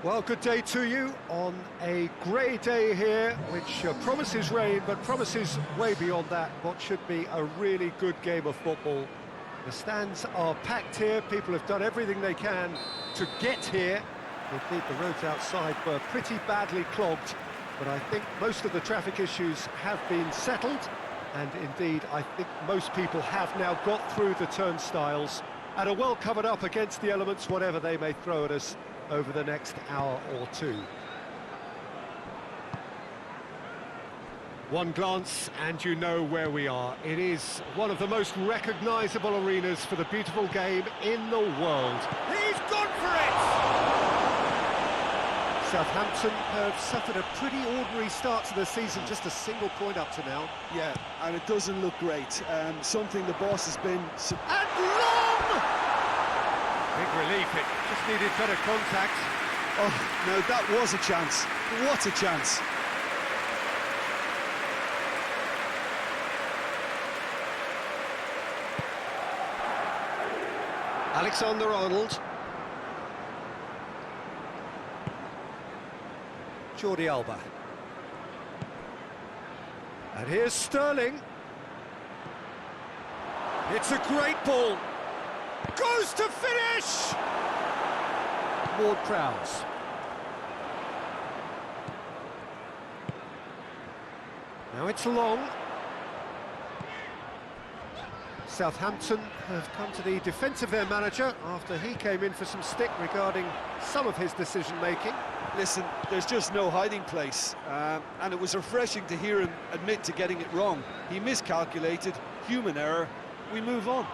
Well, good day to you on a grey day here, which promises rain, but promises way beyond that what should be a really good game of football. The stands are packed here, people have done everything they can to get here. Indeed, the roads outside were pretty badly clogged, but I think most of the traffic issues have been settled, and indeed, I think most people have now got through the turnstiles and are well covered up against the elements, whatever they may throw at us over the next hour or two. One glance and you know where we are. It is one of the most recognisable arenas for the beautiful game in the world. He's gone for it! Southampton have suffered a pretty ordinary start to the season, just a single point up to now. Yeah, and it doesn't look great. Something the boss has been... And long! Big relief, it just needed better contact. Oh, no, that was a chance. What a chance. Alexander-Arnold. Jordi Alba. And here's Sterling. It's a great ball. Goes to finish! Ward-Prowse. Now it's long. Southampton have come to the defence of their manager after he came in for some stick regarding some of his decision-making. Listen, there's just no hiding place, and it was refreshing to hear him admit to getting it wrong. He miscalculated, human error, we move on.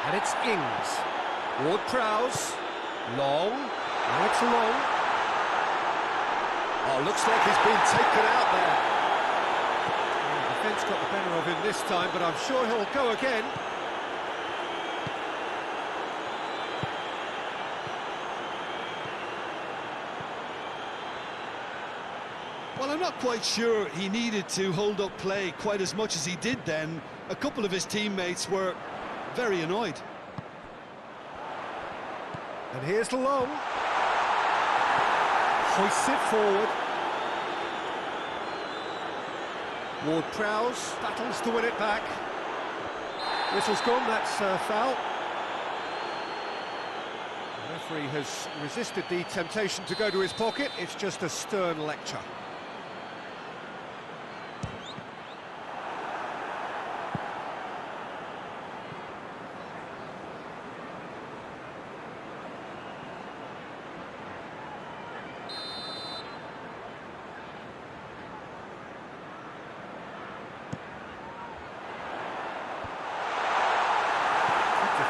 And it's Ings. Ward-Prowse. Long. Now it's long. Oh, looks like he's been taken out there. The defence got the better of him this time, but I'm sure he'll go again. Well, I'm not quite sure he needed to hold up play quite as much as he did then. A couple of his teammates were very annoyed. And here's Long. Hoists it forward. Ward-Prowse battles to win it back. Whistle's gone, that's foul. The referee has resisted the temptation to go to his pocket. It's just a stern lecture.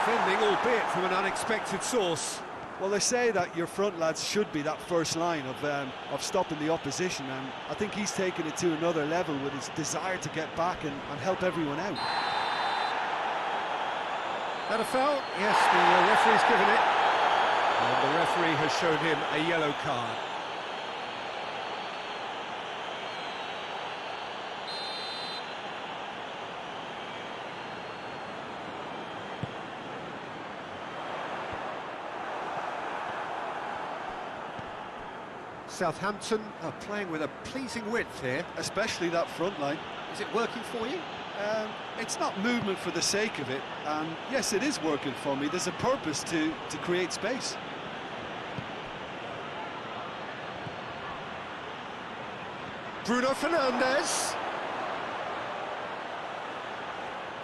Defending, albeit from an unexpected source. Well, they say that your front lads should be that first line of stopping the opposition, and I think he's taken it to another level with his desire to get back and help everyone out. That a foul? Yes, the referee's given it. And the referee has shown him a yellow card. Southampton are playing with a pleasing width here. Especially that front line. Is it working for you? It's not movement for the sake of it, and yes, it is working for me. There's a purpose to create space. Bruno Fernandes.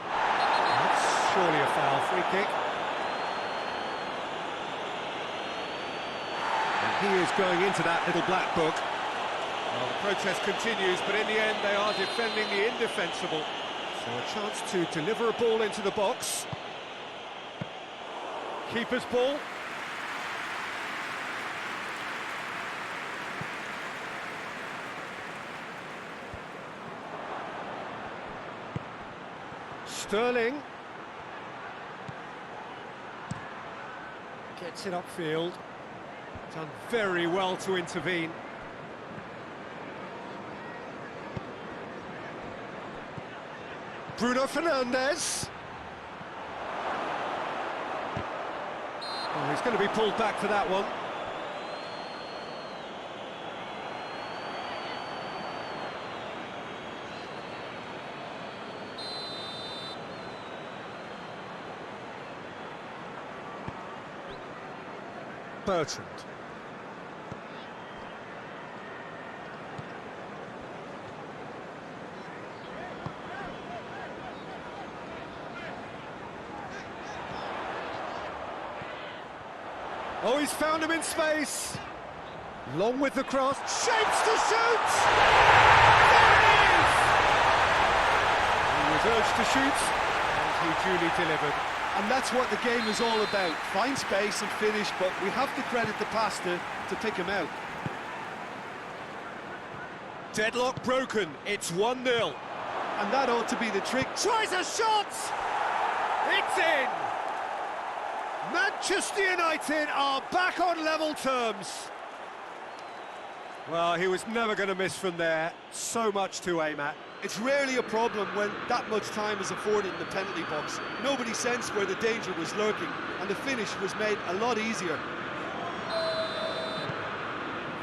That's surely a foul, free kick. He is going into that little black book. Well, the protest continues, but in the end they are defending the indefensible. So a chance to deliver a ball into the box. Keeper's ball. Sterling. Gets it upfield. Done very well to intervene. Bruno Fernandes. Oh, he's going to be pulled back for that one. Bertrand. Oh, he's found him in space. Long with the cross. Shapes to shoot! There it is! He was urged to shoot, and he duly delivered. And that's what the game is all about. Find space and finish, but we have to credit the pass to pick him out. Deadlock broken. It's 1-0. And that ought to be the trick. Tries a shot! It's in! Manchester United are back on level terms. Well, he was never going to miss from there. So much to aim at. It's rarely a problem when that much time is afforded in the penalty box. Nobody sensed where the danger was lurking, and the finish was made a lot easier.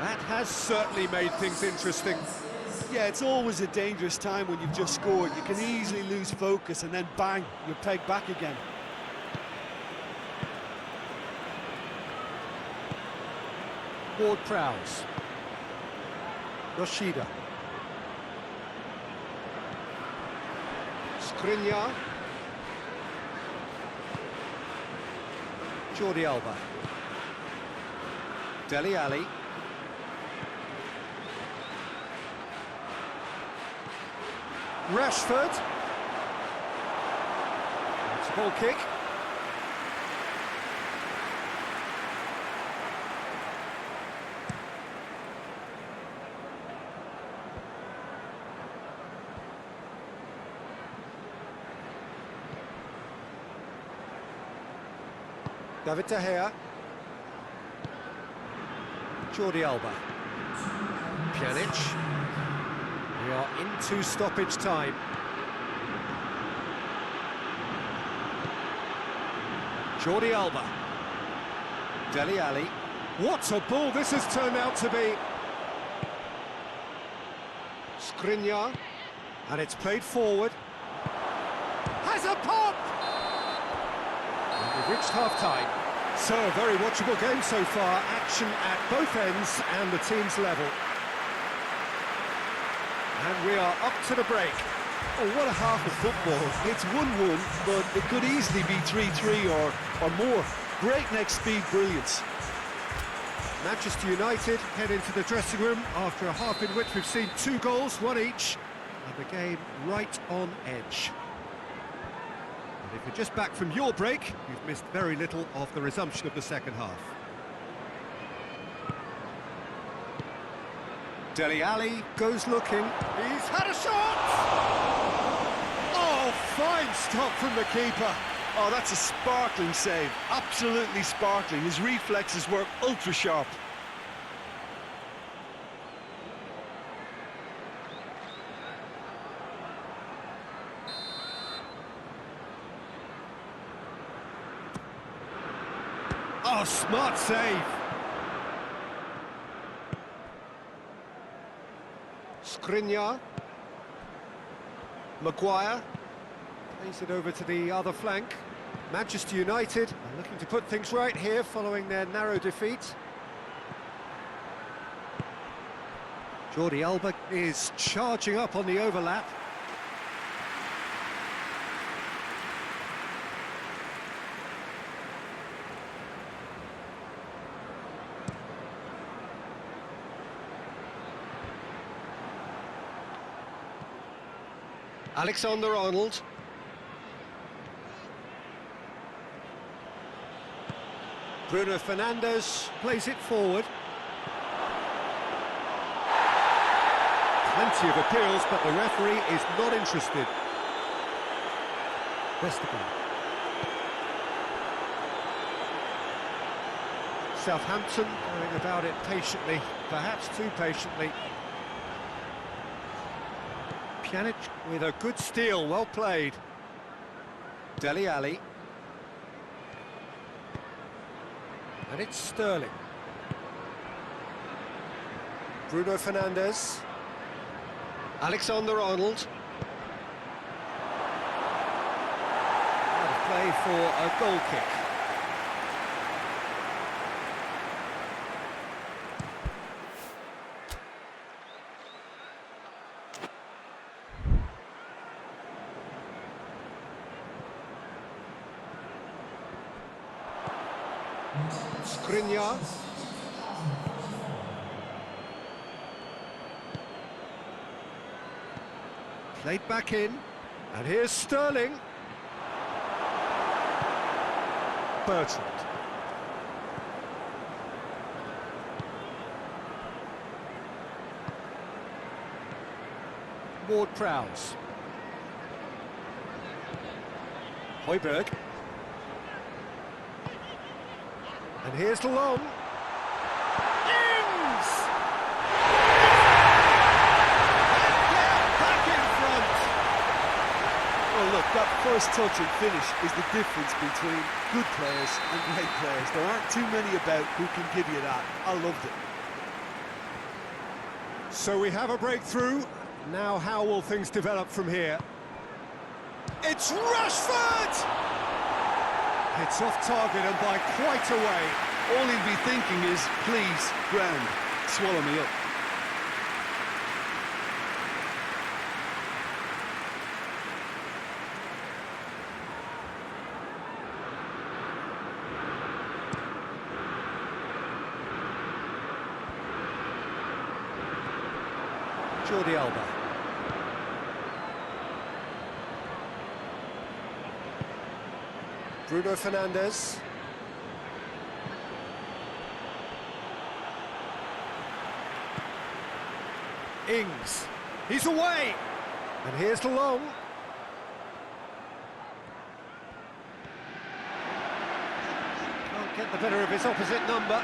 That has certainly made things interesting. Yeah, it's always a dangerous time when you've just scored. You can easily lose focus and then bang, you're pegged back again. Ward-Prowse. Yoshida. Skriniar. Jordi Alba. Dele Alli. Rashford. It's a ball kick. David De Gea. Jordi Alba. Pjanic. We are into stoppage time. Jordi Alba. Dele Alli. What a ball this has turned out to be. Skriniar. And it's played forward. Has a pop! And we've reached half-time. So, a very watchable game so far. Action at both ends and the team's level. And we are up to the break. Oh, what a half of football. It's 1-1, but it could easily be 3-3 or more. Breakneck speed brilliance. Manchester United head into the dressing room after a half in which we've seen 2 goals, 1 each, and the game right on edge. And if you're just back from your break, you've missed very little of the resumption of the second half. Dele Alli goes looking. He's had a shot! Oh, fine stop from the keeper. Oh, that's a sparkling save. Absolutely sparkling. His reflexes were ultra sharp. Oh, smart save. Skriniar. Maguire. Plays it over to the other flank. Manchester United are looking to put things right here following their narrow defeat. Jordi Alba is charging up on the overlap. Alexander-Arnold. Bruno Fernandes plays it forward. Plenty of appeals, but the referee is not interested. Vestergaard. Southampton going about it patiently, perhaps too patiently. Pjanic with a good steal, well played. Dele Alli. And it's Sterling. Bruno Fernandes. Alexander-Arnold. Out of play for a goal kick. Skriniar. Played back in, and here's Sterling. Bertrand. Ward-Prowse. Højbjerg. And here's the long. Ings! Back in front! Well, look, that first touch and finish is the difference between good players and great players. There aren't too many about who can give you that. I loved it. So we have a breakthrough. Now how will things develop from here? It's Rashford! It's off target and by quite a way. All he'll be thinking is, please, ground, swallow me up. Jordi Alba. Bruno Fernandes. Ings. He's away. And here's the long. Can't get the better of his opposite number.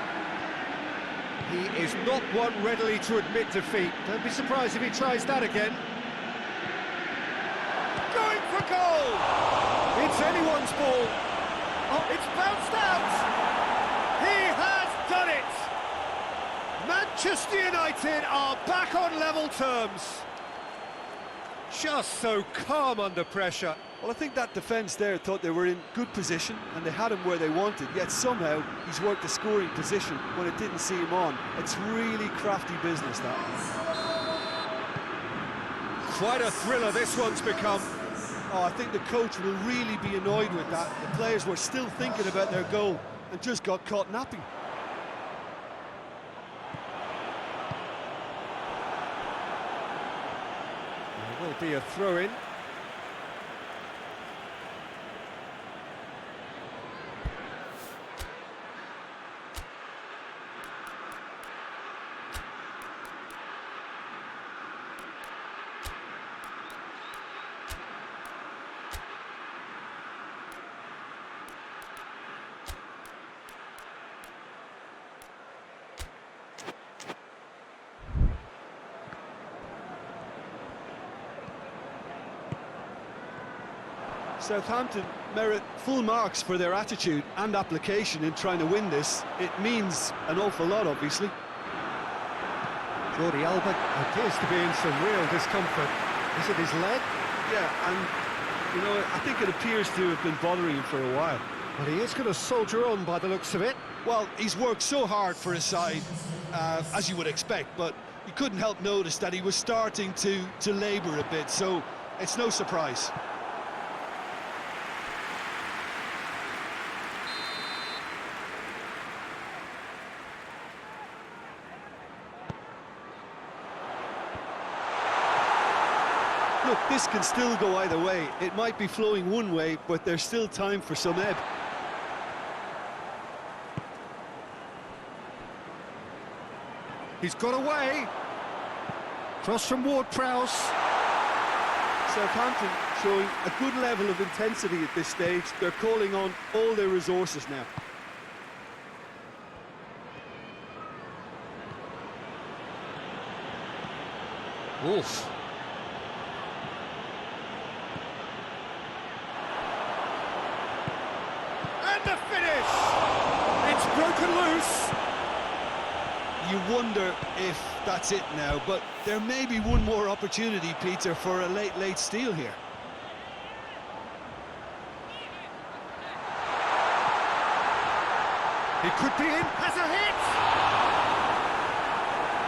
He is not one readily to admit defeat. Don't be surprised if he tries that again. Going for goal! It's anyone's ball. Oh, it's bounced out! He has done it! Manchester United are back on level terms. Just so calm under pressure. Well, I think that defence there thought they were in good position and they had him where they wanted, yet somehow he's worked a scoring position when it didn't see him on. It's really crafty business, that. Quite a thriller this one's become. Oh, I think the coach will really be annoyed with that. The players were still thinking about their goal and just got caught napping. There will be a throw-in. Southampton merit full marks for their attitude and application in trying to win this. It means an awful lot, obviously. Jordi Alba appears to be in some real discomfort. Is it his leg? Yeah, and, you know, I think it appears to have been bothering him for a while. But he is going to soldier on by the looks of it. Well, he's worked so hard for his side, as you would expect, but you couldn't help notice that he was starting to labour a bit, so it's no surprise. Look, this can still go either way. It might be flowing one way, but there's still time for some ebb. He's got away. Cross from Ward-Prowse. Southampton showing a good level of intensity at this stage. They're calling on all their resources now. Wolf. And the finish! It's broken loose. You wonder if that's it now, but there may be one more opportunity, Peter, for a late steal here. He could be in, has a hit!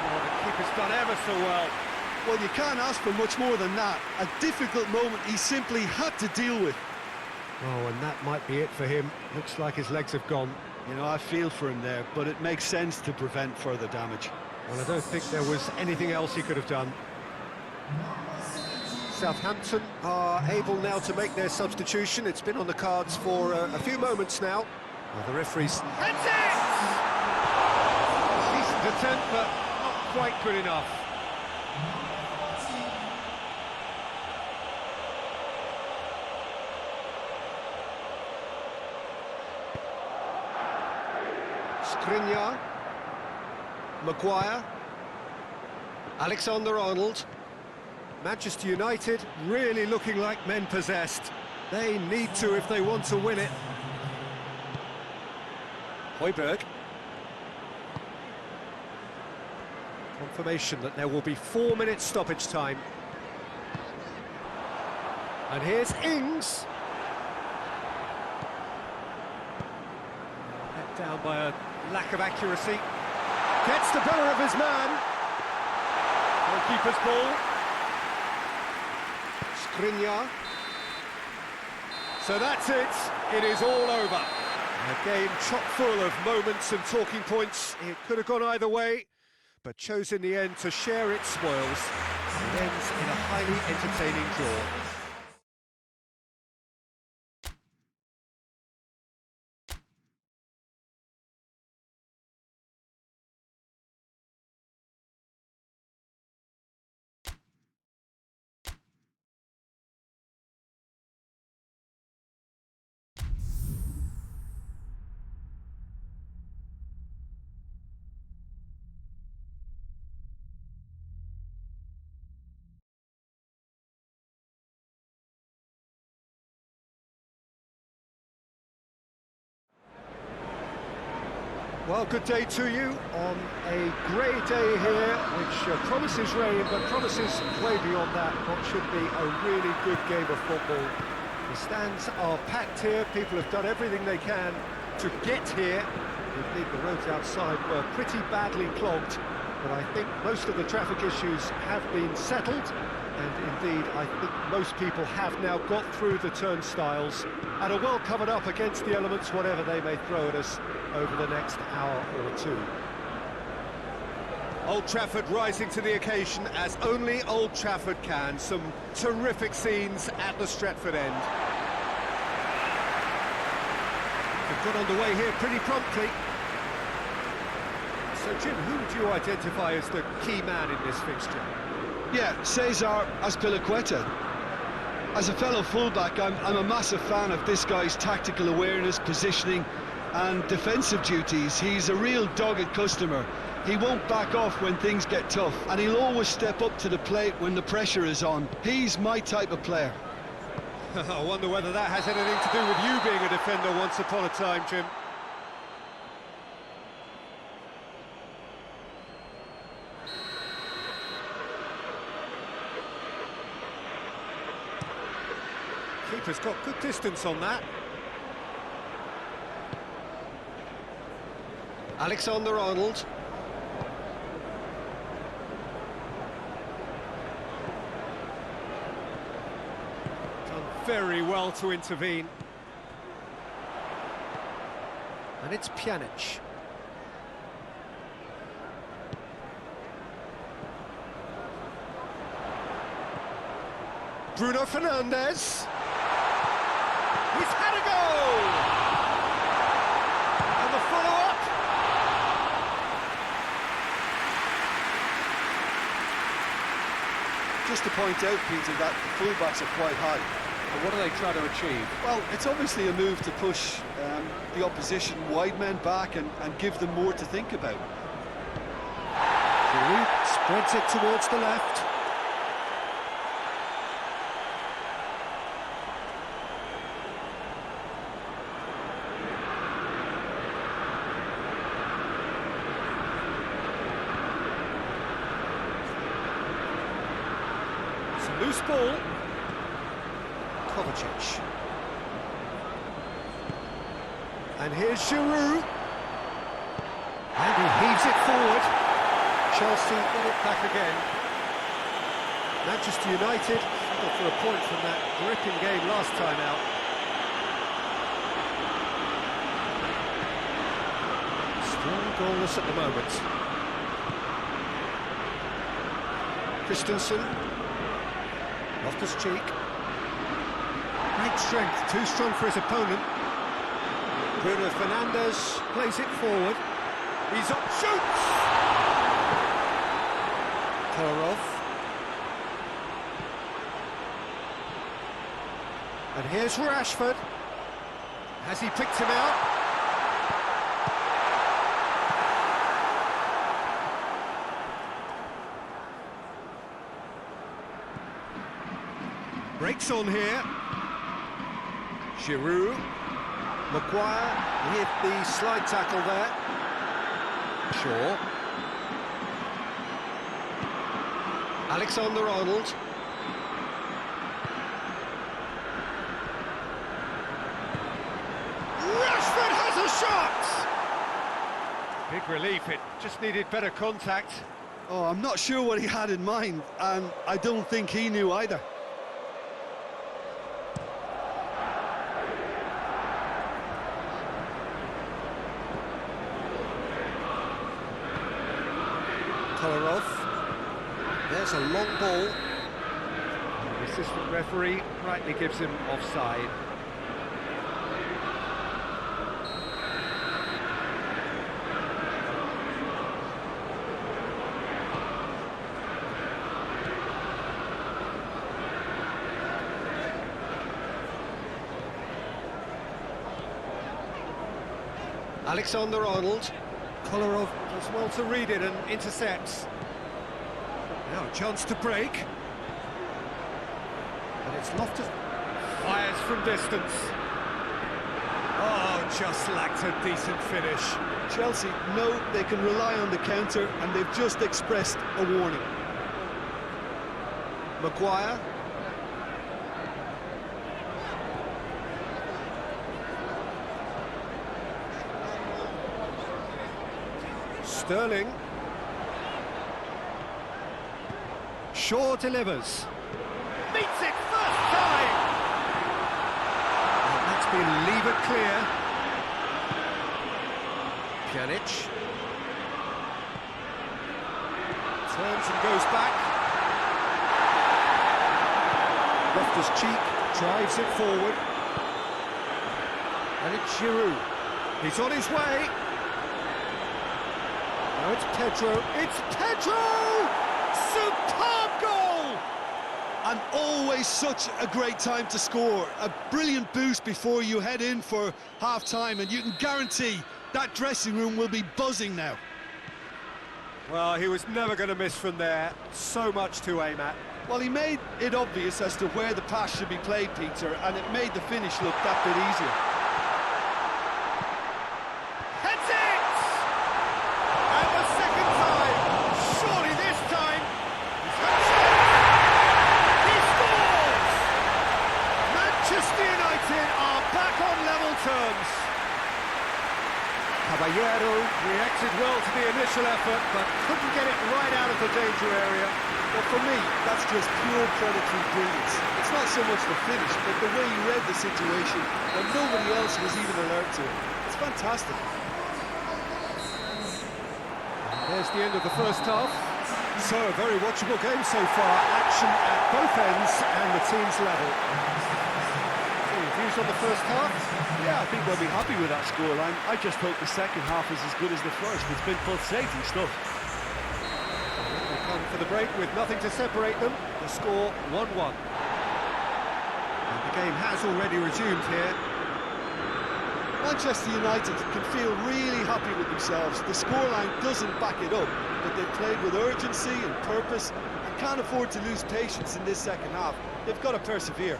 Oh, the keeper's done ever so well. Well, you can't ask for much more than that. A difficult moment he simply had to deal with. Oh, and that might be it for him. Looks like his legs have gone. You know, I feel for him there, but it makes sense to prevent further damage. Well, I don't think there was anything else he could have done. Southampton are able now to make their substitution. It's been on the cards for a few moments now. Well, the referee's... That's it! Decent attempt, but not quite good enough. Skriniar, Maguire, Alexander-Arnold. Manchester United really looking like men possessed. They need to if they want to win it. Højbjerg. Confirmation that there will be 4 minutes stoppage time. And here's Ings. Let down by a lack of accuracy. Gets the better of his man. Goalkeeper's ball. Skriniar. So that's it. It is all over. A game chock full of moments and talking points. It could have gone either way, but chose in the end to share its spoils. It ends in a highly entertaining draw. Well, good day to you on a grey day here, which promises rain, but promises way beyond that what should be a really good game of football. The stands are packed here, people have done everything they can to get here. Indeed, the roads outside were pretty badly clogged, but I think most of the traffic issues have been settled, and indeed, I think most people have now got through the turnstiles and are well covered up against the elements, whatever they may throw at us over the next hour or two. Old Trafford rising to the occasion as only Old Trafford can. Some terrific scenes at the Stretford end. They've got underway here pretty promptly. So Jim, who would you identify as the key man in this fixture? Yeah, Cesar Azpilicueta. As a fellow fullback, I'm a massive fan of this guy's tactical awareness, positioning and defensive duties. He's a real dogged customer. He won't back off when things get tough, and he'll always step up to the plate when the pressure is on. He's my type of player. I wonder whether that has anything to do with you being a defender once upon a time, Jim. Keeper's got good distance on that. Alexander-Arnold. Done very well to intervene. And it's Pjanic. Bruno Fernandes. He's had a goal! And the follow-up. Just to point out, Peter, that the fullbacks are quite high. And what are they trying to achieve? Well, it's obviously a move to push the opposition wide men back and give them more to think about. Giroud spreads it towards the left. Loose ball. Kovacic. And here's Giroud. And he heaves it forward. Chelsea get it back again. Manchester United struggled for a point from that gripping game last time out. Goalless at the moment. Christensen. Loftus-Cheek. Great strength, too strong for his opponent. Bruno Fernandes plays it forward. He's up, shoots! Kolarov. And here's Rashford. Has he picked him out? Breaks on here. Giroud. Maguire hit the slide tackle there. Shaw. Alexander-Arnold. Rashford has a shot! Big relief, it just needed better contact. Oh, I'm not sure what he had in mind, and I don't think he knew either. Kolarov. There's a long ball. The assistant referee rightly gives him offside. Alexander-Arnold. Kolarov does well to read it and intercepts. Now a chance to break. And it's Loftus. Fires from distance. Oh, just lacked a decent finish. Chelsea know they can rely on the counter, and they've just expressed a warning. Maguire. Sterling. Shaw delivers. Meets it first time! And that's been levered clear. Pjanic. Turns and goes back. Loftus-Cheek drives it forward. And it's Giroud. He's on his way. Now it's Pedro. It's Pedro! Superb goal! And always such a great time to score. A brilliant boost before you head in for half-time, and you can guarantee that dressing room will be buzzing now. Well, he was never going to miss from there. So much to aim at. Well, he made it obvious as to where the pass should be played, Peter, and it made the finish look that bit easier. Heads it! And the second time! Surely this time! He scores! Manchester United are back on level terms. Caballero reacted well to the initial effort, but couldn't get it right out of the danger area. Well, for me, that's just pure predatory brilliance. It's not so much the finish, but the way he read the situation when nobody else was even alert to it. It's fantastic. There's the end of the first half. So, a very watchable game so far. Action at both ends and the team's level. So, your views on the first half? Yeah, I think they'll be happy with that scoreline. I just hope the second half is as good as the first. It's been pulsating stuff. They come for the break with nothing to separate them. The score 1-1. And the game has already resumed here. Manchester United can feel really happy with themselves. The scoreline doesn't back it up, but they've played with urgency and purpose and can't afford to lose patience in this second half. They've got to persevere.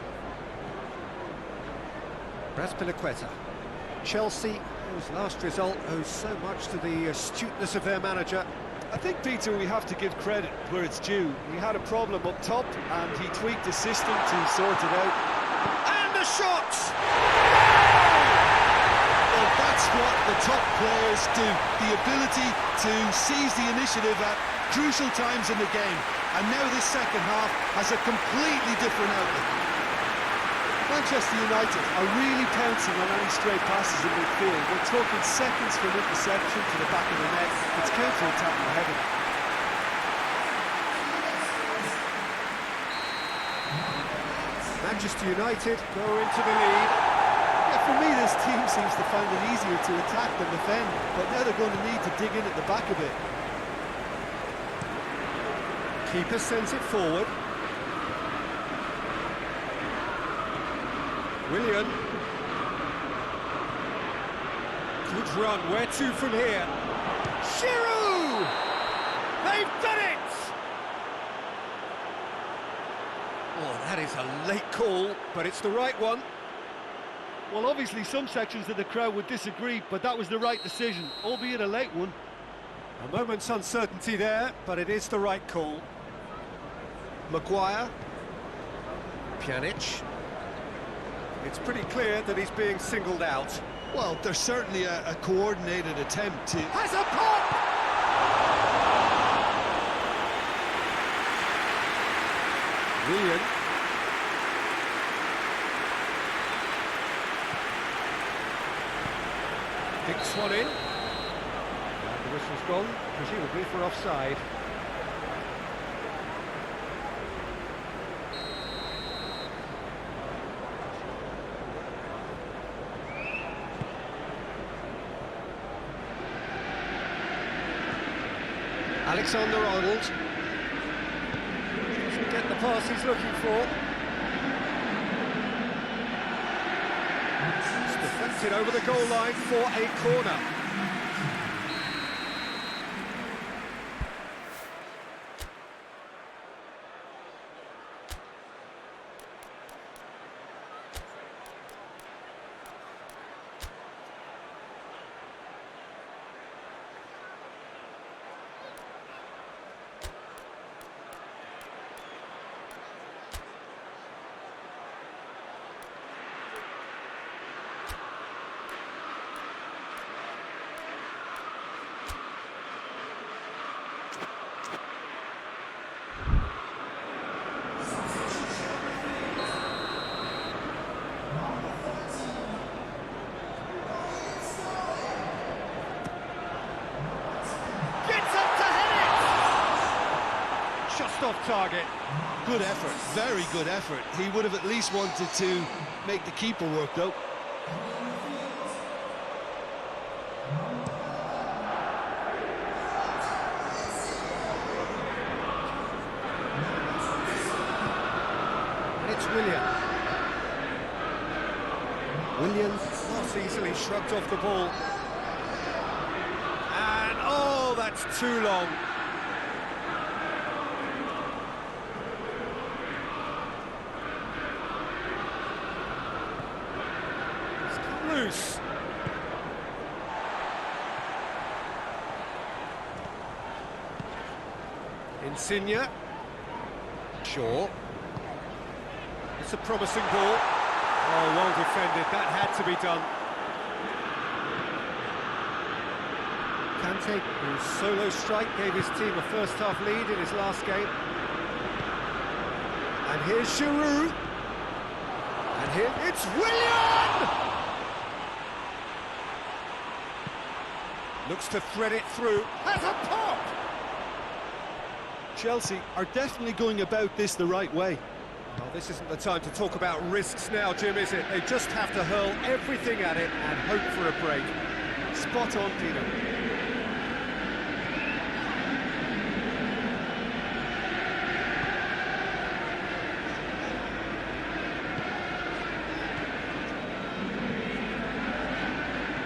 Raspilicueta. Chelsea, whose last result owes so much to the astuteness of their manager. I think, Peter, we have to give credit where it's due. He had a problem up top and he tweaked the system to sort it out. And the shot! Well, that's what the top players do. The ability to seize the initiative at crucial times in the game. And now this second half has a completely different outlook. Manchester United are really pouncing on any stray passes in midfield. We're talking seconds from interception to the back of the net. It's counter-attacking heaven. Manchester United go into the lead. Yeah, for me, this team seems to find it easier to attack than defend, but now they're going to need to dig in at the back a bit. Keeper sends it forward. Willian. Good run, where to from here? Giroud! They've done it! Oh, that is a late call, but it's the right one. Well, obviously some sections of the crowd would disagree, but that was the right decision, albeit a late one. A moment's uncertainty there, but it is the right call. Maguire. Pjanic. It's pretty clear that he's being singled out. Well, there's certainly a coordinated attempt to... Has a pop! Willian. Kicks one in. And the whistle's gone, presumably for offside. Alexander-Arnold doesn't get the pass he's looking for. It's deflected over the goal line for a corner. Off target. Good effort, very good effort. He would have at least wanted to make the keeper work, though. And it's Willian. Willian not easily shrugged off the ball. And, oh, that's too long. Loose. Insigne. Shaw. It's a promising ball. Oh, well defended. That had to be done. Kante, whose solo strike gave his team a first-half lead in his last game. And here's Giroud. And here it's Willian! Looks to thread it through. Has a pop! Chelsea are definitely going about this the right way. Well, this isn't the time to talk about risks now, Jim, is it? They just have to hurl everything at it and hope for a break. Spot on, Peter.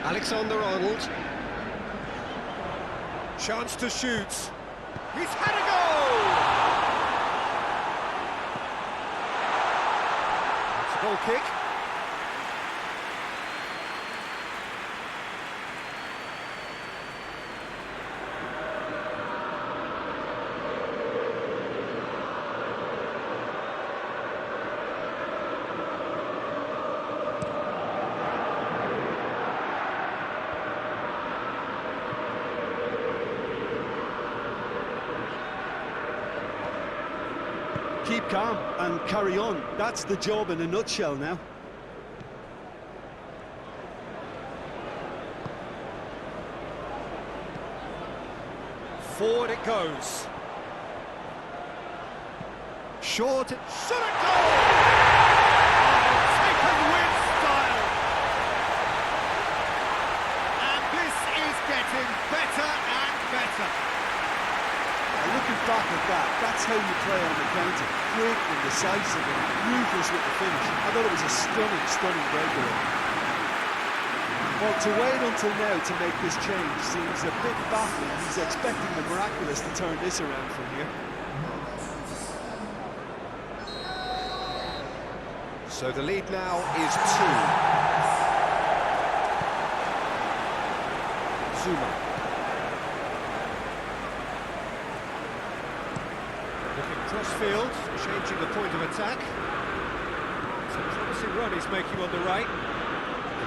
Alexander-Arnold. Chance to shoot. He's had a goal! It's a goal kick. Keep calm and carry on. That's the job in a nutshell now. Forward it goes. Short, shot it goal! Taken with style. And this is getting better and better. Looking back at that, that's how you play on the counter. Quick and decisive and ruthless with the finish. I thought it was a stunning, stunning breakaway. Well, to wait until now to make this change seems a bit baffling. He's expecting the miraculous to turn this around from here. So the lead now is 2. Zuma. Looking cross-field, changing the point of attack. It's a promising run he's making on the right.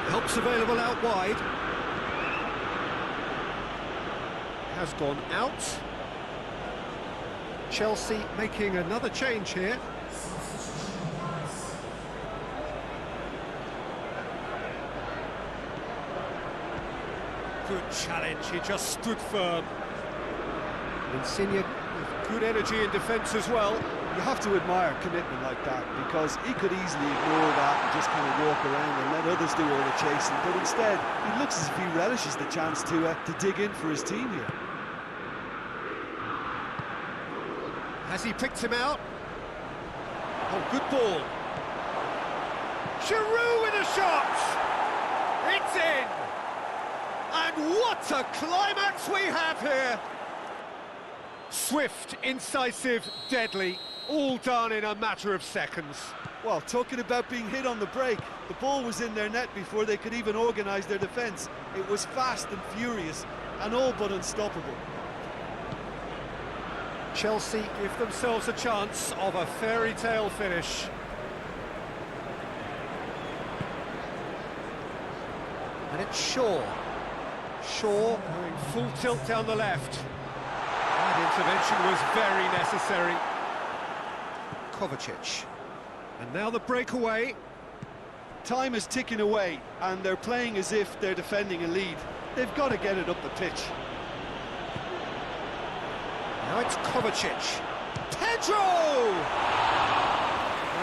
Help's available out wide. Has gone out. Chelsea making another change here. Good challenge, he just stood firm. Insigne with good energy in defence as well. You have to admire commitment like that, because he could easily ignore that and just kind of walk around and let others do all the chasing, but instead he looks as if he relishes the chance to dig in for his team here. Has he picked him out? Oh, good ball. Giroud with a shot! It's in! And what a climax we have here! Swift, incisive, deadly, all done in a matter of seconds. Well, talking about being hit on the break, the ball was in their net before they could even organise their defence. It was fast and furious, and all but unstoppable. Chelsea give themselves a chance of a fairy tale finish. And it's Shaw. Shaw going full tilt down the left. That intervention was very necessary. Kovacic. And now the breakaway. Time is ticking away, and they're playing as if they're defending a lead. They've got to get it up the pitch. Now it's Kovacic. Pedro!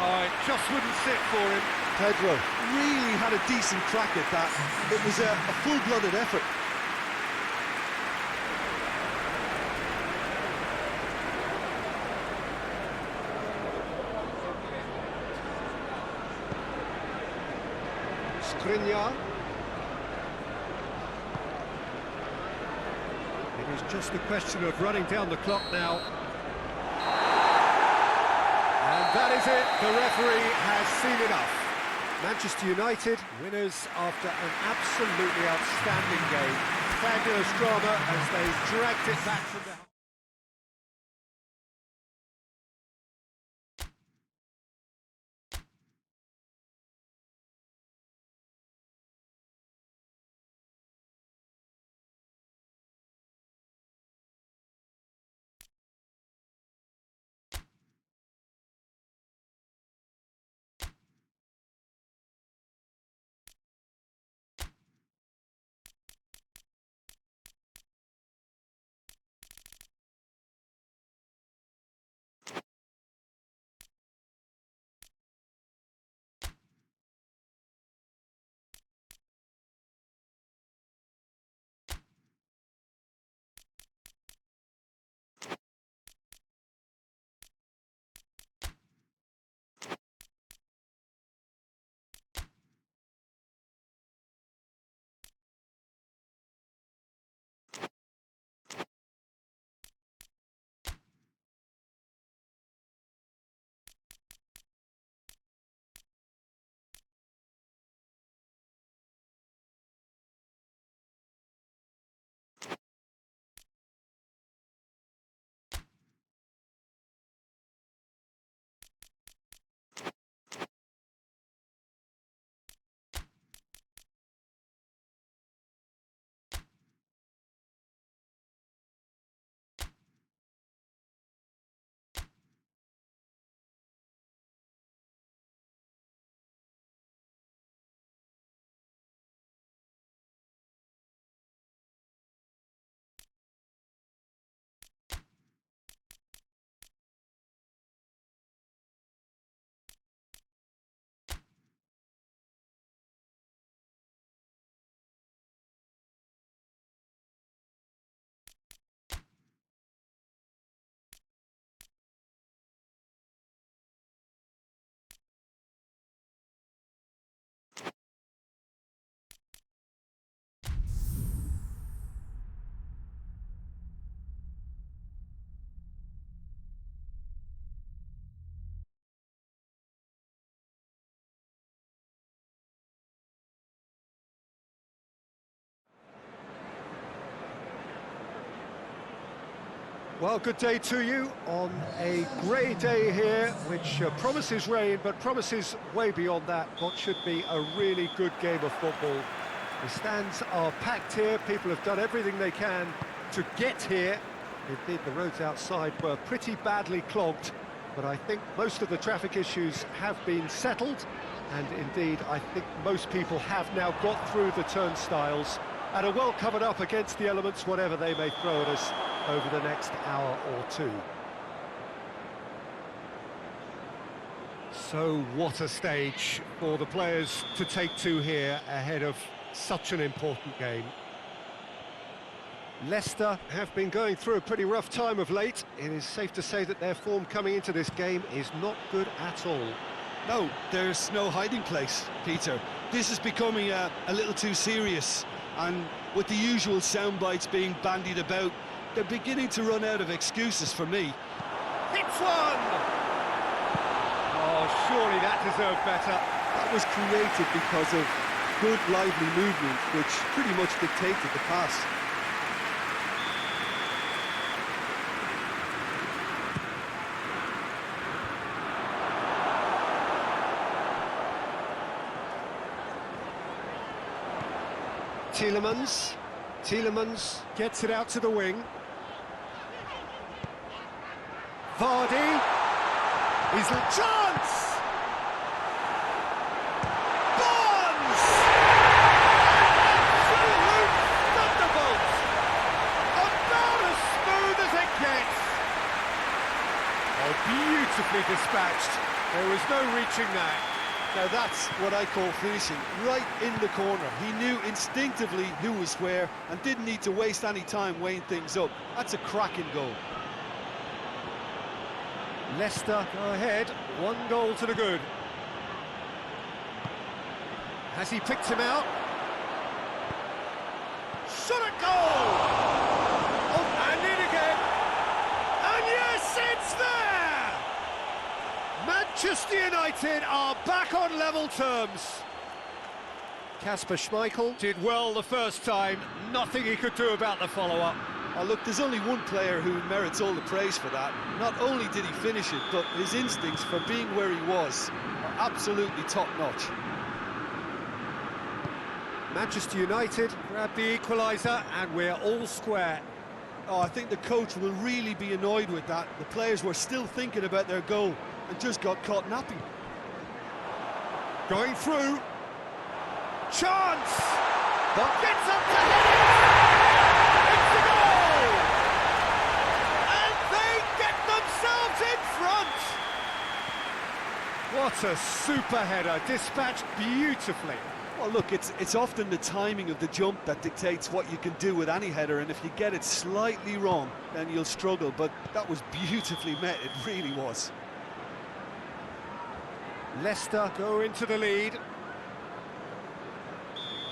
Oh, it just wouldn't sit for him. Pedro really had a decent crack at that. It was a full-blooded effort. Skriniar. It is just a question of running down the clock now. And that is it. The referee has seen enough. Manchester United, winners after an absolutely outstanding game. Fabulous drama as they dragged it back from the... Well, good day to you on a grey day here, which promises rain, but promises way beyond that what should be a really good game of football. The stands are packed here, people have done everything they can to get here. Indeed, the roads outside were pretty badly clogged, but I think most of the traffic issues have been settled, and indeed, I think most people have now got through the turnstiles and are well covered up against the elements, whatever they may throw at us over the next hour or two. So what a stage for the players to take to here ahead of such an important game. Leicester have been going through a pretty rough time of late. It is safe to say that their form coming into this game is not good at all. No, there's no hiding place, Peter. This is becoming a little too serious, and with the usual sound bites being bandied about, they're beginning to run out of excuses for me. Hits one! Oh, surely that deserved better. That was created because of good, lively movement, which pretty much dictated the pass. Tielemans gets it out to the wing. Vardy, he's a chance! Barnes! Absolute thunderbolt! About as smooth as it gets! Oh, beautifully dispatched. There was no reaching that. Now that's what I call finishing, right in the corner. He knew instinctively who was where and didn't need to waste any time weighing things up. That's a cracking goal. Leicester go ahead, 1 goal to the good. Has he picked him out? Shot at goal! Oh, and in again! And yes, it's there! Manchester United are back on level terms. Kasper Schmeichel did well the first time, nothing he could do about the follow-up. Oh, look, there's only one player who merits all the praise for that. Not only did he finish it, but his instincts for being where he was are absolutely top-notch. Manchester United grab the equaliser, and we're all square. Oh, I think the coach will really be annoyed with that. The players were still thinking about their goal and just got caught napping. Going through. Chance! But gets up to hit it! It's a goal! And they get themselves in front! What a super header, dispatched beautifully. Well, look, it's often the timing of the jump that dictates what you can do with any header, and if you get it slightly wrong, then you'll struggle, but that was beautifully met, it really was. Leicester go into the lead.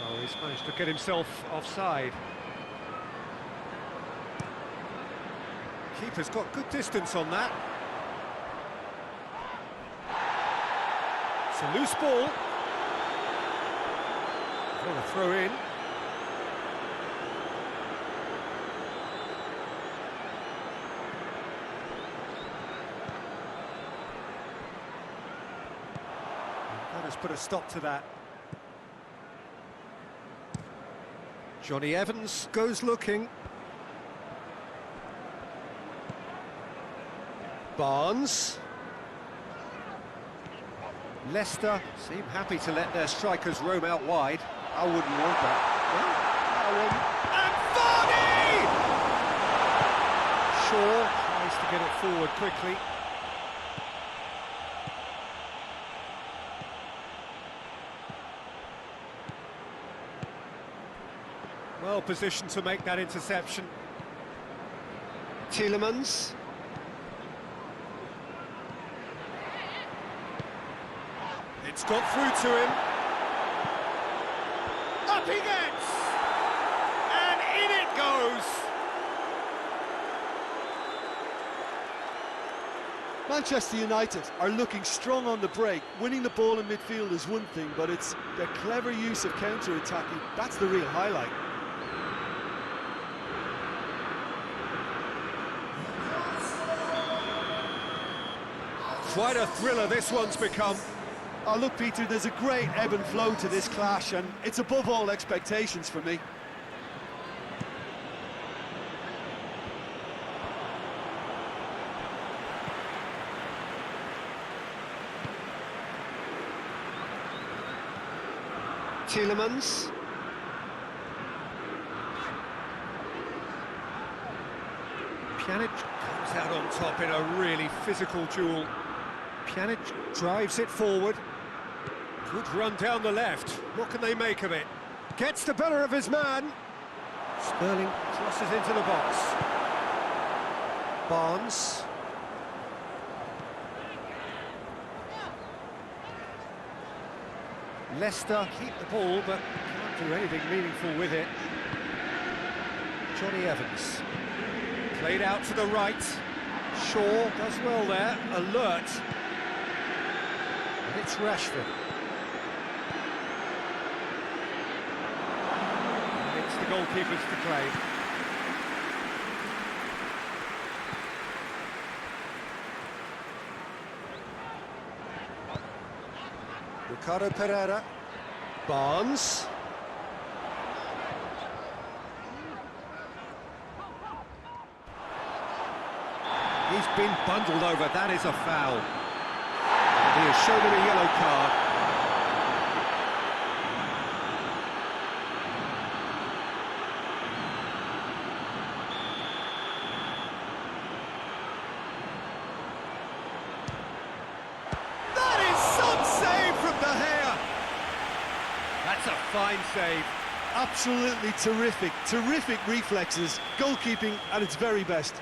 Oh, he's managed to get himself offside. Keeper's got good distance on that. It's a loose ball. Going to throw in. That has put a stop to that. Johnny Evans goes looking. Barnes. Leicester seem happy to let their strikers roam out wide. I wouldn't want that. And Vardy! Shaw tries to get it forward quickly. Well positioned to make that interception. Tielemans. It's got through to him. Up he gets! And in it goes! Manchester United are looking strong on the break. Winning the ball in midfield is one thing, but it's their clever use of counter-attacking. That's the real highlight. Quite a thriller this one's become. Oh, look, Peter, there's a great ebb and flow to this clash, and it's above all expectations for me. Tielemans. Pjanic comes out on top in a really physical duel. Pjanic drives it forward. Good run down the left. What can they make of it? Gets the better of his man. Sterling crosses into the box. Barnes. Leicester keep the ball, but can't do anything meaningful with it. Johnny Evans. Played out to the right. Shaw does well there. Alert. And it's Rashford. And it's the goalkeepers to claim. Ricardo Pereira. Barnes. He's been bundled over, that is a foul. And he has shown him a yellow card. That is some save from De Gea. That's a fine save. Absolutely terrific, terrific reflexes, goalkeeping at its very best.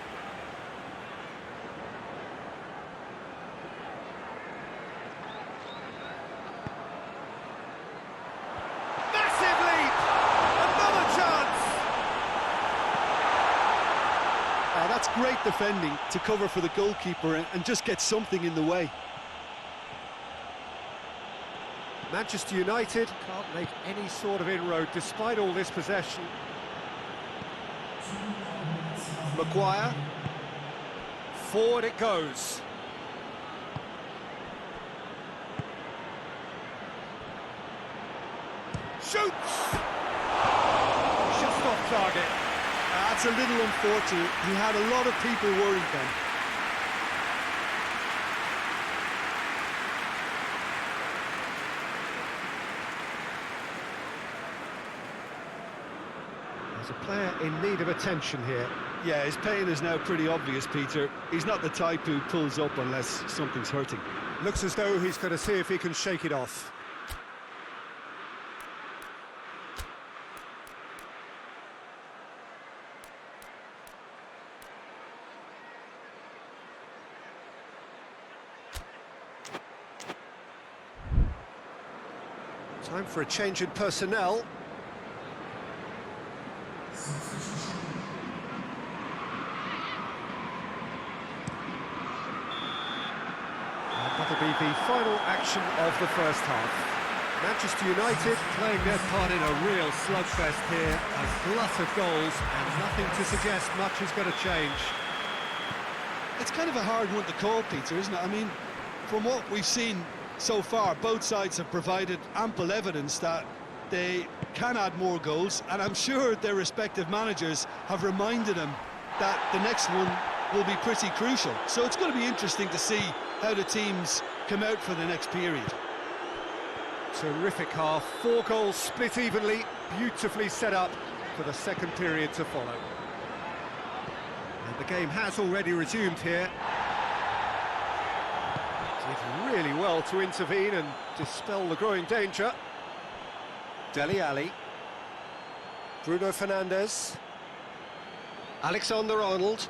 That's great defending to cover for the goalkeeper and just get something in the way. Manchester United can't make any sort of inroad despite all this possession. Maguire. Forward it goes. Shoots! Just off target. That's a little unfortunate. He had a lot of people worried then. There's a player in need of attention here. Yeah, his pain is now pretty obvious, Peter. He's not the type who pulls up unless something's hurting. Looks as though he's going to see if he can shake it off. Time for a change in personnel. And that'll be the final action of the first half. Manchester United playing their part in a real slugfest here. A glut of goals and nothing to suggest much is going to change. It's kind of a hard one to call, Peter, isn't it? I mean, from what we've seen so far, both sides have provided ample evidence that they can add more goals, and I'm sure their respective managers have reminded them that the next one will be pretty crucial. So it's going to be interesting to see how the teams come out for the next period. Terrific half, 4 goals split evenly, beautifully set up for the second period to follow. And the game has already resumed here. Did really well to intervene and dispel the growing danger. Dele Alli. Bruno Fernandes. Alexander-Arnold.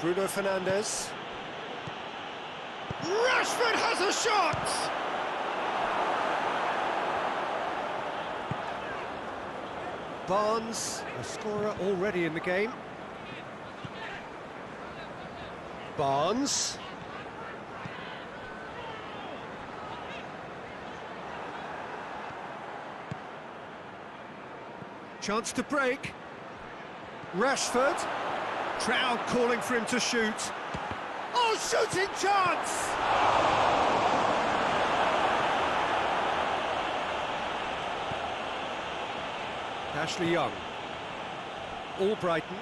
Bruno Fernandes. Rashford has a shot! Barnes, a scorer already in the game. Barnes. Chance to break. Rashford. Crowd calling for him to shoot. Oh, shooting chance! Ashley Young. Albrighton.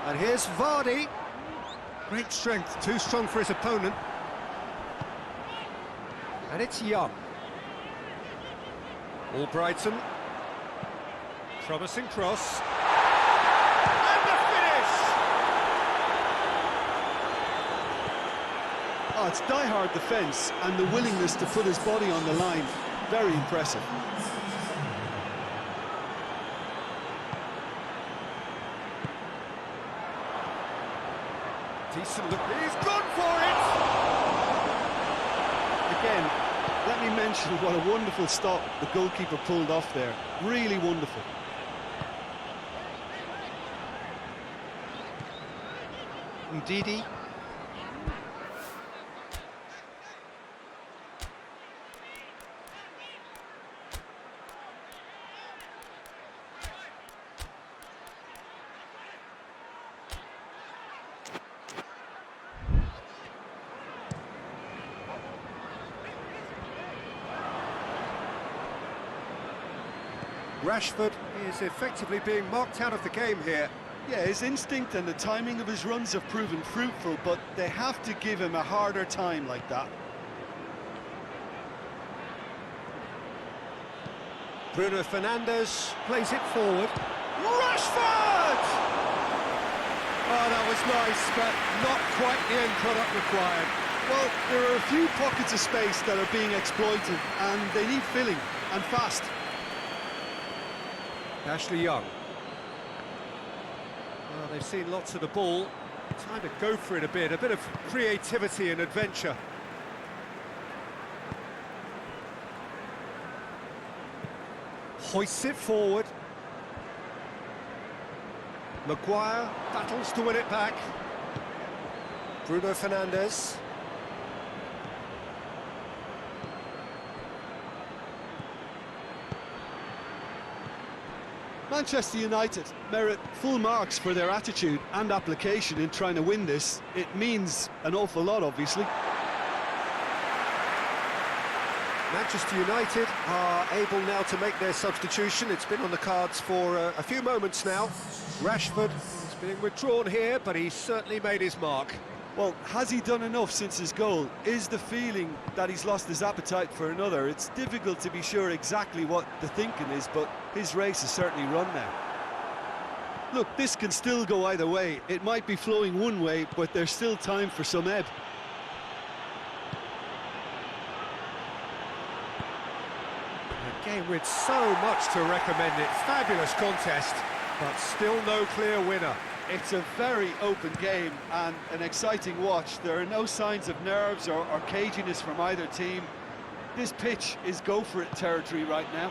And here's Vardy. Great strength, too strong for his opponent. And it's Young. Albrighton. Promising cross. And the finish! Oh, it's die-hard defence and the willingness to put his body on the line. Very impressive. Decent look. He's gone for it! Again, let me mention what a wonderful stop the goalkeeper pulled off there. Really wonderful. Ndidi. Rashford is effectively being marked out of the game here. Yeah, his instinct and the timing of his runs have proven fruitful, but they have to give him a harder time like that. Bruno Fernandes plays it forward. Rashford! Oh, that was nice, but not quite the end product required. Well, there are a few pockets of space that are being exploited, and they need filling, and fast. Ashley Young. Well, they've seen lots of the ball. Time to go for it a bit of creativity and adventure. Hoists it forward. Maguire battles to win it back. Bruno Fernandes. Manchester United merit full marks for their attitude and application in trying to win this. It means an awful lot, obviously. Manchester United are able now to make their substitution. It's been on the cards for a few moments now. Rashford is being withdrawn here, but he's certainly made his mark. Well, has he done enough since his goal? Is the feeling that he's lost his appetite for another? It's difficult to be sure exactly what the thinking is, but his race is certainly run now. Look, this can still go either way. It might be flowing one way, but there's still time for some ebb. A game with so much to recommend it. Fabulous contest, but still no clear winner. It's a very open game and an exciting watch. There are no signs of nerves or caginess from either team. This pitch is go-for-it territory right now.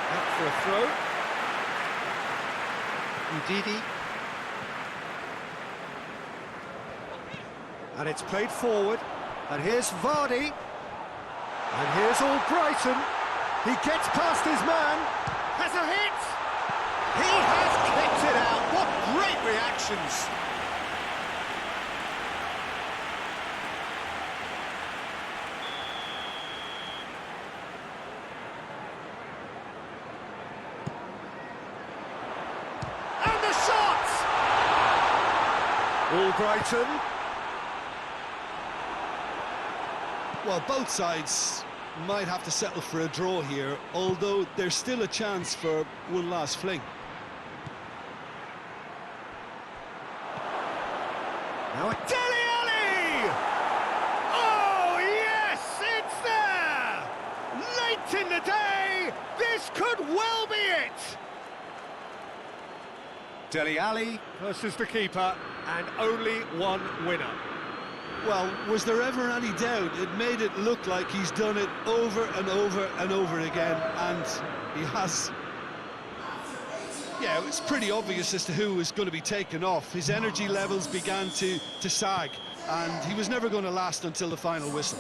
Out for a throw. Ndidi. And it's played forward. And here's Vardy. And here's Albrighton. He gets past his man. Has a hit. He has kicked it out. What great reactions. And the shot! Albrighton. Well, both sides might have to settle for a draw here, although there's still a chance for one last fling. Now Dele Alli! Oh, yes, it's there! Late in the day, this could well be it! Dele Alli versus the keeper, and only one winner. Well, was there ever any doubt? It made it look like he's done it over and over and over again, and he has. Yeah, it was pretty obvious as to who was going to be taken off. His energy levels began to sag. and he was never going to last until the final whistle.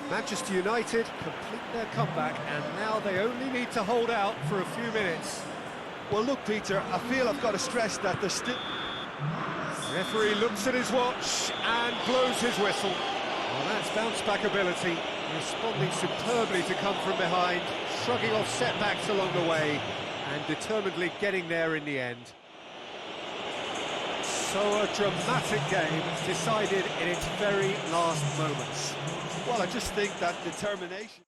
Manchester United complete their comeback, and now they only need to hold out for a few minutes. Well, look, Peter, I feel I've got to stress that there's still... The referee looks at his watch and blows his whistle. Well, that's bounce-back ability, responding superbly to come from behind, shrugging off setbacks along the way, and determinedly getting there in the end. So a dramatic game decided in its very last moments. Well, I just think that determination...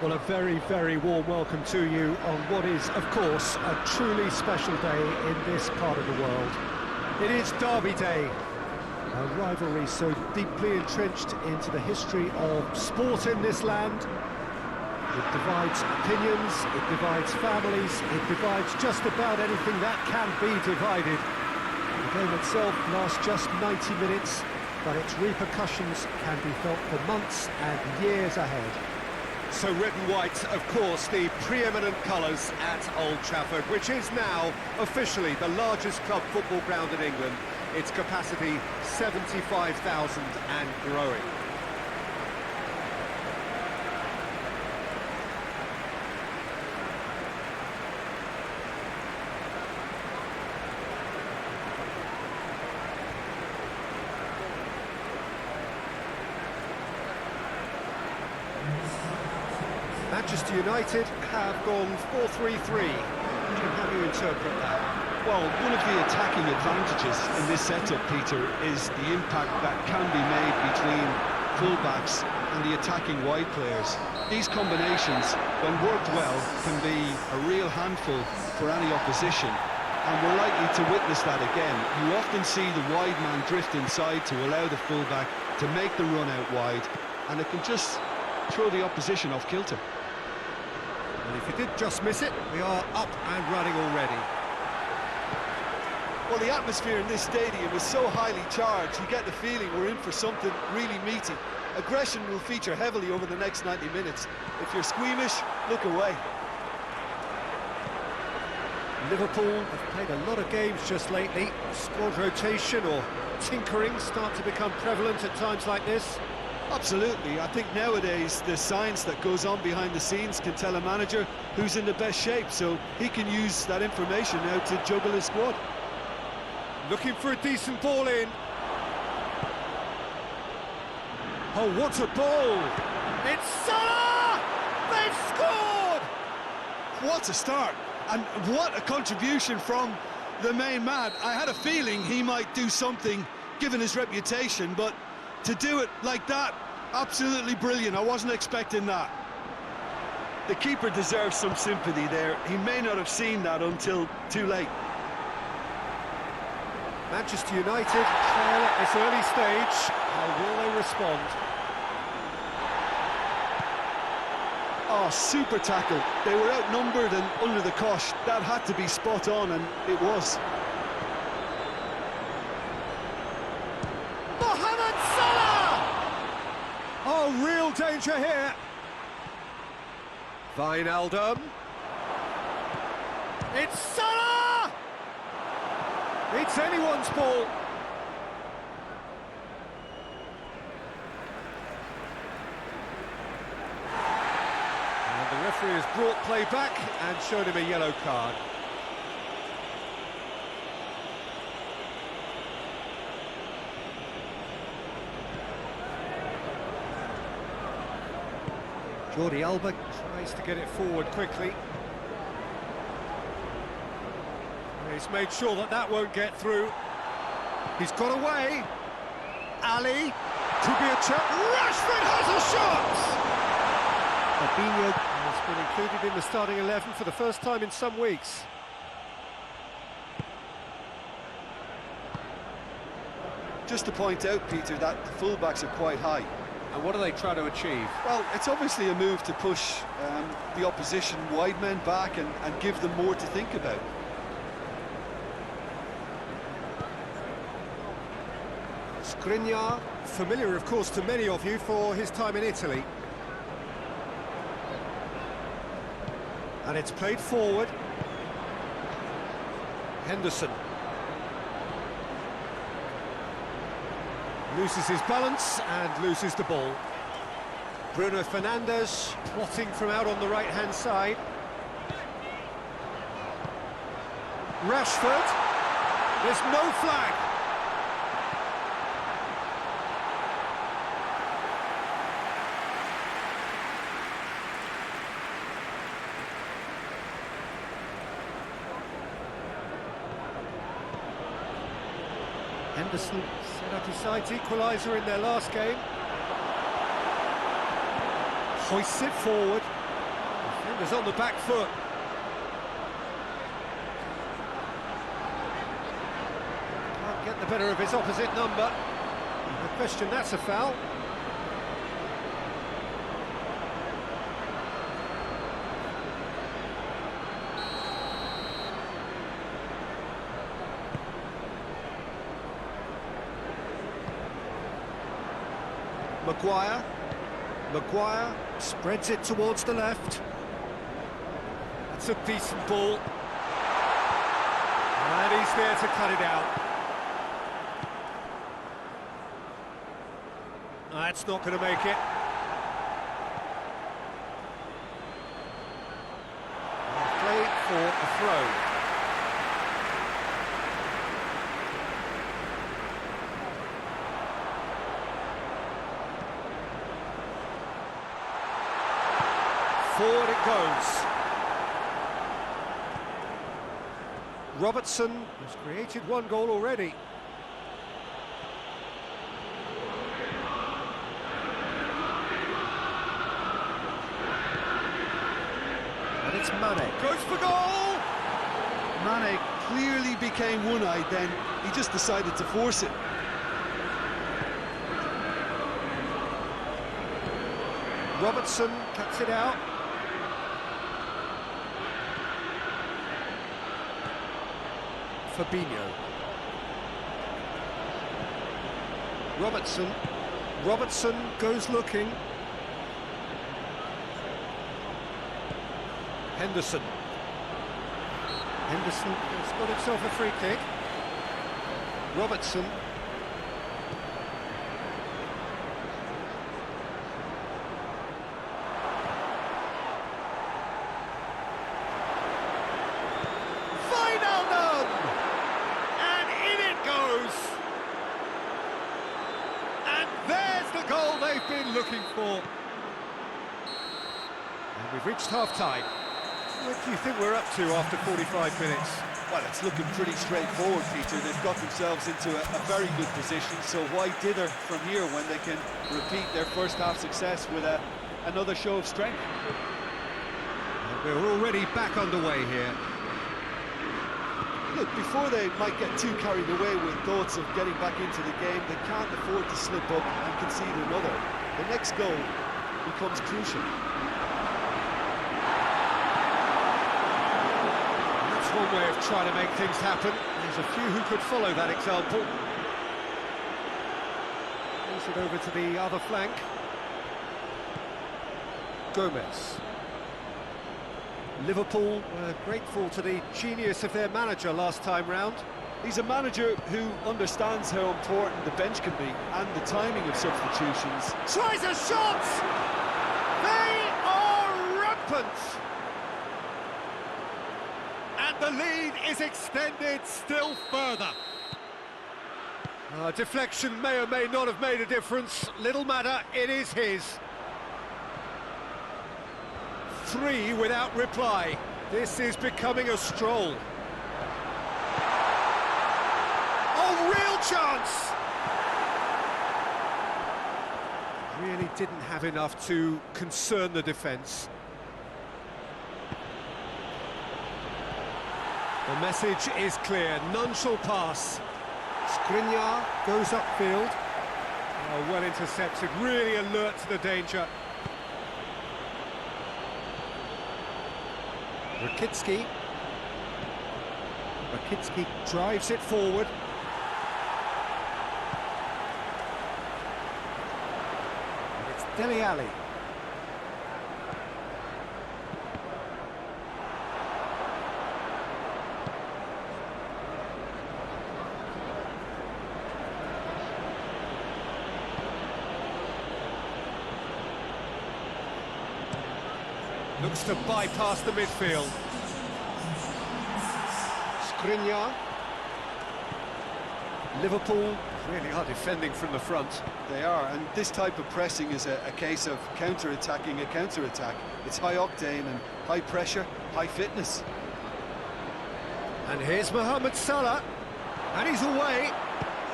Well, a very, very warm welcome to you on what is, of course, a truly special day in this part of the world. It is Derby Day, a rivalry so deeply entrenched into the history of sport in this land. It divides opinions, it divides families, it divides just about anything that can be divided. The game itself lasts just 90 minutes, but its repercussions can be felt for months and years ahead. So red and white, of course, the preeminent colours at Old Trafford, which is now officially the largest club football ground in England. Its capacity 75,000 and growing. Manchester United have gone 4-3-3. How do you interpret that? Well, one of the attacking advantages in this setup, Peter, is the impact that can be made between full-backs and the attacking wide players. These combinations, when worked well, can be a real handful for any opposition, and we're likely to witness that again. You often see the wide man drift inside to allow the full-back to make the run out wide, and it can just throw the opposition off kilter. And if you did just miss it, we are up and running already. Well, the atmosphere in this stadium is so highly charged, you get the feeling we're in for something really meaty. Aggression will feature heavily over the next 90 minutes. If you're squeamish, look away. Liverpool have played a lot of games just lately. Squad rotation or tinkering start to become prevalent at times like this. Absolutely. I think nowadays the science that goes on behind the scenes can tell a manager who's in the best shape, so he can use that information now to juggle his squad. Looking for a decent ball in. Oh, what a ball! It's Salah! They've scored! What a start, and what a contribution from the main man. I had a feeling he might do something, given his reputation, but to do it like that, absolutely brilliant. I wasn't expecting that. The keeper deserves some sympathy there. He may not have seen that until too late. Manchester United trail at this early stage. How will they respond? Oh, super tackle. They were outnumbered and under the cosh. That had to be spot on, and it was. Mohamed Salah! Oh, real danger here. Wijnaldum. It's Salah! It's anyone's ball. And the referee has brought play back and shown him a yellow card. Jordi Alba tries to get it forward quickly. He's made sure that that won't get through. He's got away. Ali, could be a chance. Rashford has a shot! Fabinho has been included in the starting 11 for the first time in some weeks. Just to point out, Peter, that the full-backs are quite high. And what do they try to achieve? Well, it's obviously a move to push the opposition wide men back and give them more to think about. Skriniar, familiar of course to many of you for his time in Italy. And it's played forward. Henderson. Loses his balance and loses the ball. Bruno Fernandes plotting from out on the right-hand side. Rashford. There's no flag. Henderson set up his side's equaliser in their last game. Hoists it forward. Defender's on the back foot. Can't get the better of his opposite number. No question, that's a foul. Maguire spreads it towards the left. It's a decent ball. And he's there to cut it out. That's not going to make it. Played for a throw. Forward it goes. Robertson has created one goal already. And it's Mane. Goes for goal! Mane clearly became one-eyed then. He just decided to force it. Robertson cuts it out. Fabinho. Robertson goes looking. Henderson has got himself a free kick. Robertson. Wijnaldum! And in it goes! And there's the goal they've been looking for. And we've reached half-time. What do you think we're up to after 45 minutes? Well, it's looking pretty straightforward, Peter. They've got themselves into a very good position, so why dither from here when they can repeat their first half success with another show of strength? And we're already back underway here. Look, before they might get too carried away with thoughts of getting back into the game, they can't afford to slip up and concede another. The next goal becomes crucial. One way of trying to make things happen. There's a few who could follow that example. Moves it over to the other flank. Gomez. Liverpool were grateful to the genius of their manager last time round. He's a manager who understands how important the bench can be and the timing of substitutions. Tries a shot! They are rampant! And the lead is extended still further. Deflection may or may not have made a difference. Little matter, it is his. 3 without reply. This is becoming a stroll. Oh, real chance! Really didn't have enough to concern the defence. The message is clear, none shall pass. Skriniar goes upfield. Oh, well intercepted, really alert to the danger. Rakitsky drives it forward. And it's Dele Alli. Looks to bypass the midfield. Skriniar. Liverpool really are defending from the front. They are, and this type of pressing is a case of counter-attacking a counter-attack. It's high octane and high pressure, high fitness. And here's Mohamed Salah, and he's away.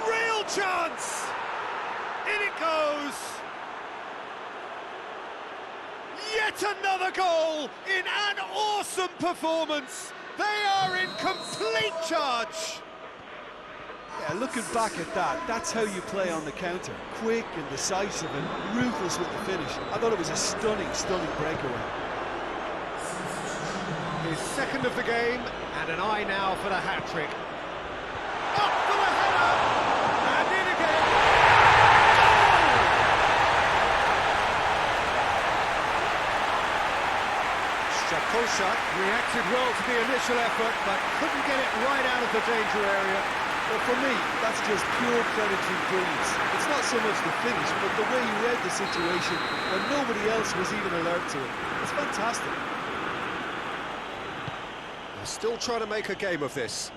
Real chance! In it goes! Yet another goal in an awesome performance. They are in complete charge. Yeah, looking back at that, that's how you play on the counter. Quick and decisive and ruthless with the finish. I thought it was a stunning breakaway. His second of the game, and an eye now for the hat-trick. Up for the header! And in again! Shakolshak reacted well to the initial effort, but couldn't get it right out of the danger area. Well, for me, that's just pure predatory brilliance. It's not so much the finish, but the way he read the situation when nobody else was even alert to it. It's fantastic. They're still trying to make a game of this.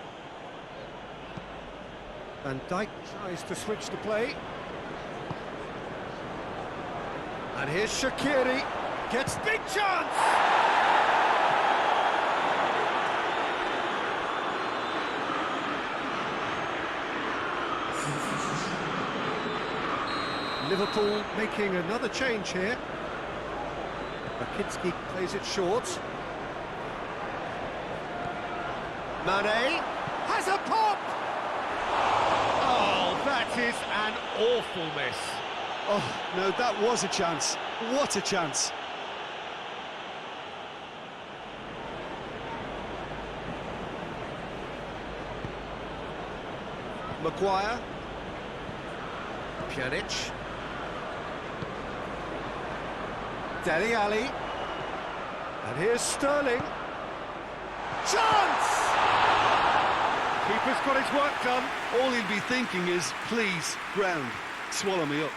Van Dijk tries to switch the play. And here's Shaqiri. Gets big chance! Liverpool making another change here. Rakitsky plays it short. Mane has a pop! Oh, that is an awful miss. Oh, no, that was a chance. What a chance. Maguire. Pjanic. Dele Alli. And here's Sterling. Chance! Keeper's got his work done. All he'll be thinking is, please, ground, swallow me up.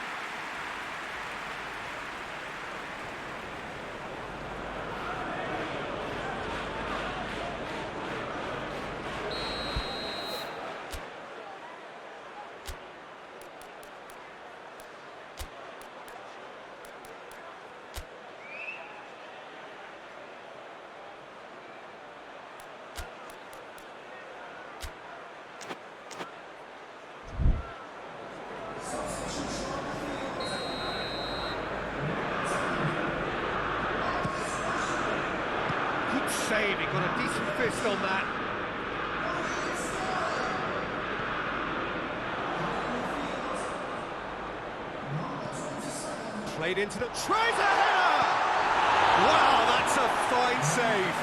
Good save, he got a decent fist on that. Played into the... Tries a header! Wow, that's a fine save.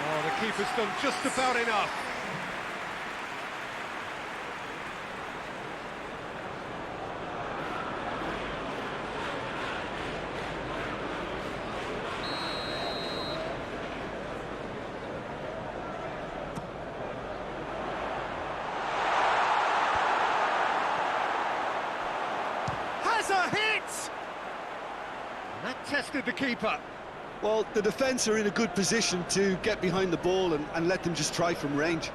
Oh, the keeper's done just about enough. A hit! And that tested the keeper. Well, the defence are in a good position to get behind the ball and let them just try from range.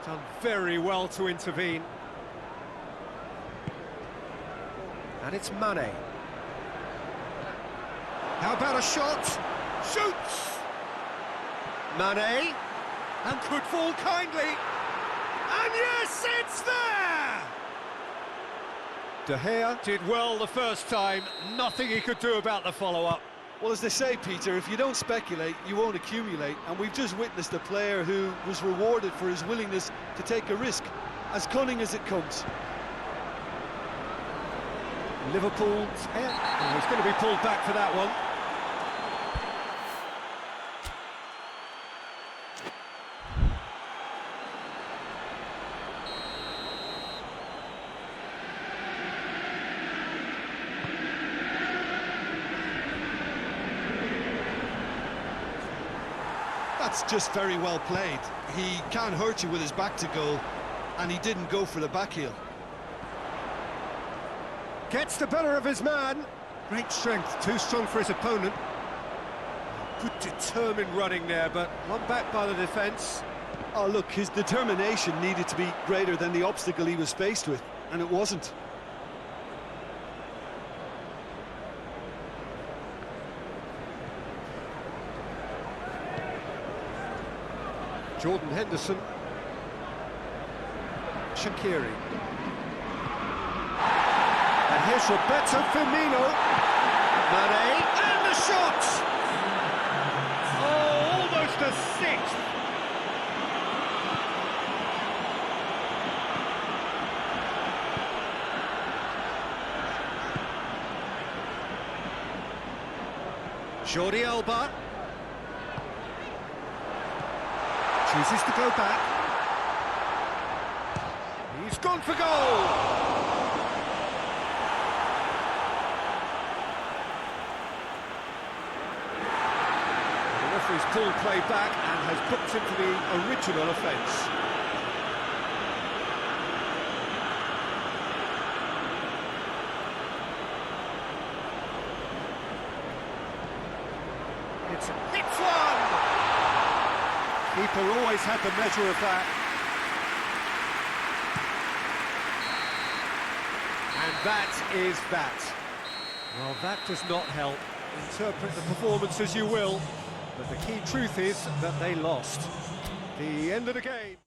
Done very well to intervene. And it's Mane. How about a shot? Shoots! Mane. And could fall kindly. And yes, it's there! De Gea did well the first time, nothing he could do about the follow-up. Well, as they say, Peter, if you don't speculate, you won't accumulate. And we've just witnessed a player who was rewarded for his willingness to take a risk, as cunning as it comes. Liverpool's he's going to be pulled back for that one. That's just very well played. He can't hurt you with his back to goal, and he didn't go for the back heel. Gets the better of his man. Great strength, too strong for his opponent. Good determined running there, but one back by the defence. Oh, look, his determination needed to be greater than the obstacle he was faced with, and it wasn't. Jordan Henderson. Shaqiri. And here's Roberto Firmino. Mane, and the shot! Oh, almost a sixth. Jordi Alba. Chooses to go back. He's gone for goal! The referee's pulled play back and has booked him for the original offence. It's one! Keeper always had the measure of that. And that is that. Well, that does not help. Interpret the performance as you will, but the key truth is that they lost. The end of the game.